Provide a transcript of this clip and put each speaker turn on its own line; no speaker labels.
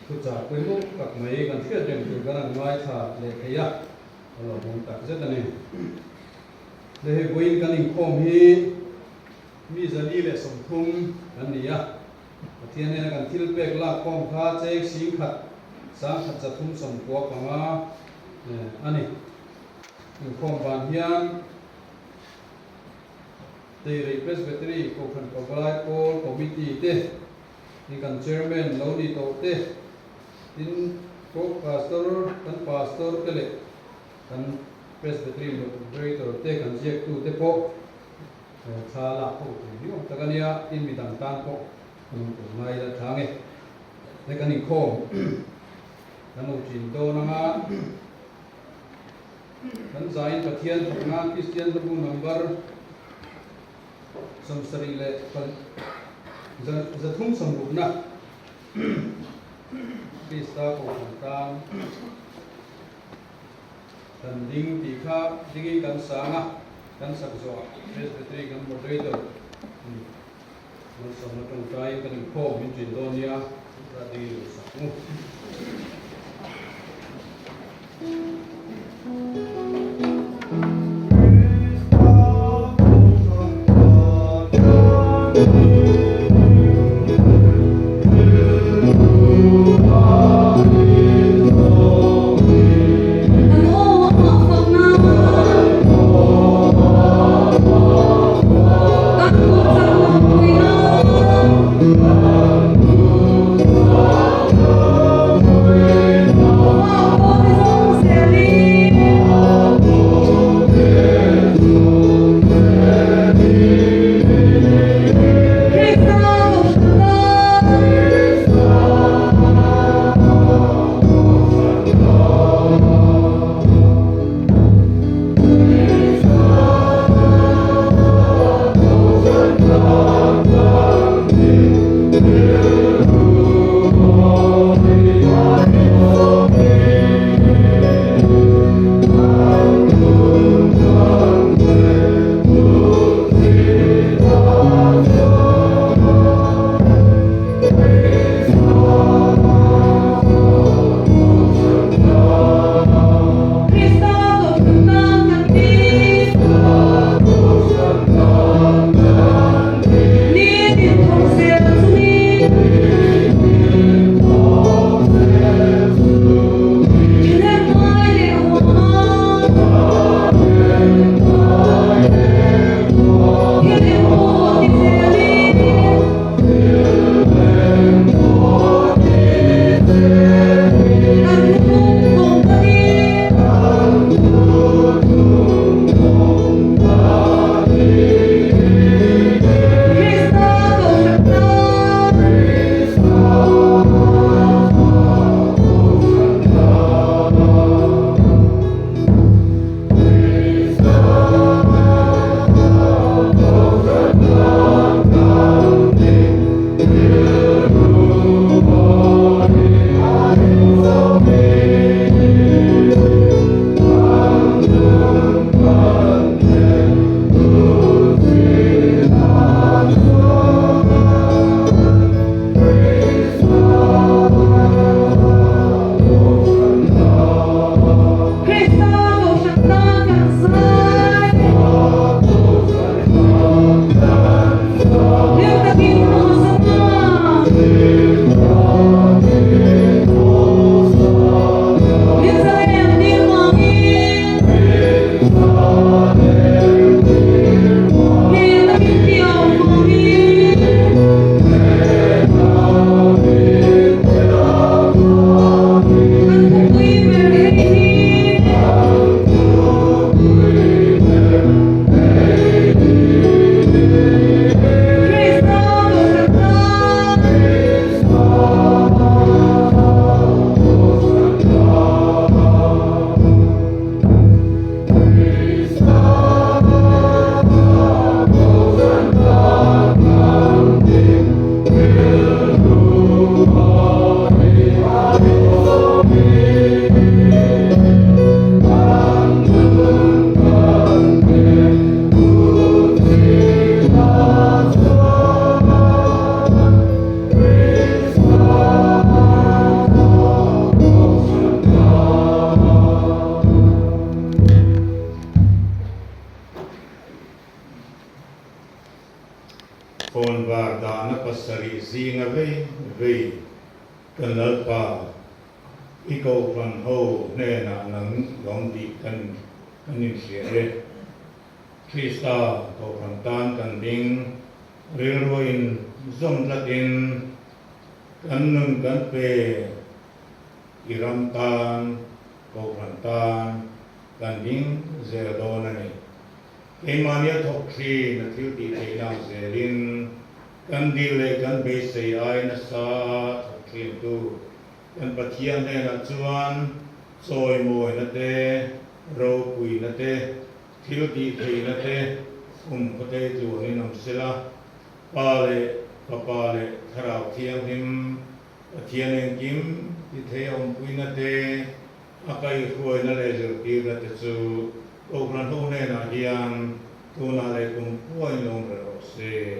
thu trả quên lúc các mấy gần thiết đến từ cái ngoài thả để thấy à rồi cũng tập rất là này để quên cái linh khom hi mi giờ đi về sông thung anh đi à thiên này là cái thiên bек là khom khá chế xí khát sáng khátจะทุ่มสมกัวของอันนี้ขอมบานเฮียนตีรีเพสเบตรีโคขันกบไลโคคอมมิตี้เต้นี่กันเชอร์แมนเราดีโตเต้ทินโคพาสตอร์กันพาสตอร์เตเล็กกันเพสเบตรีโมเดเรเตอร์เต้กันเจคตูเต้โปชาลาโปนี่แต่กันเนี่ยอินมีต่างต่างโปไม่ละทางเองในกันนี่โคกันอุจินโตนะฮะกันสายปะเทียนทำงานคริสเตียนตะบูนัมเบอร์สมสรีเล่กันจะทุ่มสมบูรณ์นะคริสตาโกต่างกันดิ้งตีข้าดิ้งกันสางะกันสักจวบเฟสเบตรีกันโมเดเรเตอร์มันสมรภูมิใจกันโคมิจินโตเนียระดีสักมุ
Oh về cần lớp và ý cầu phần hậu nên là nắng gom đi cần nhìn sẽ Krista cầu phần tan cần đinh railroad zoom lật in cần nâng cần về Iram tan cầu phần tan cần đinh giờ đó này cái mania thọc chi là thiếu đi thấy nào giờ đinh cần đi lấy cần bê xây ai na sa thọc chi tu cần bắt hiền này là chuan soi mồi na te rau cùi na te thiếu đi thấy na te có thể chuan nên nằm sila pa lệ thảo thiêng him thiêng em kim thì thấy ông cùi na te akai khuai na le giờ đi na te chu ô gran thu này là hiền tu na le cùng khuai long rồi se.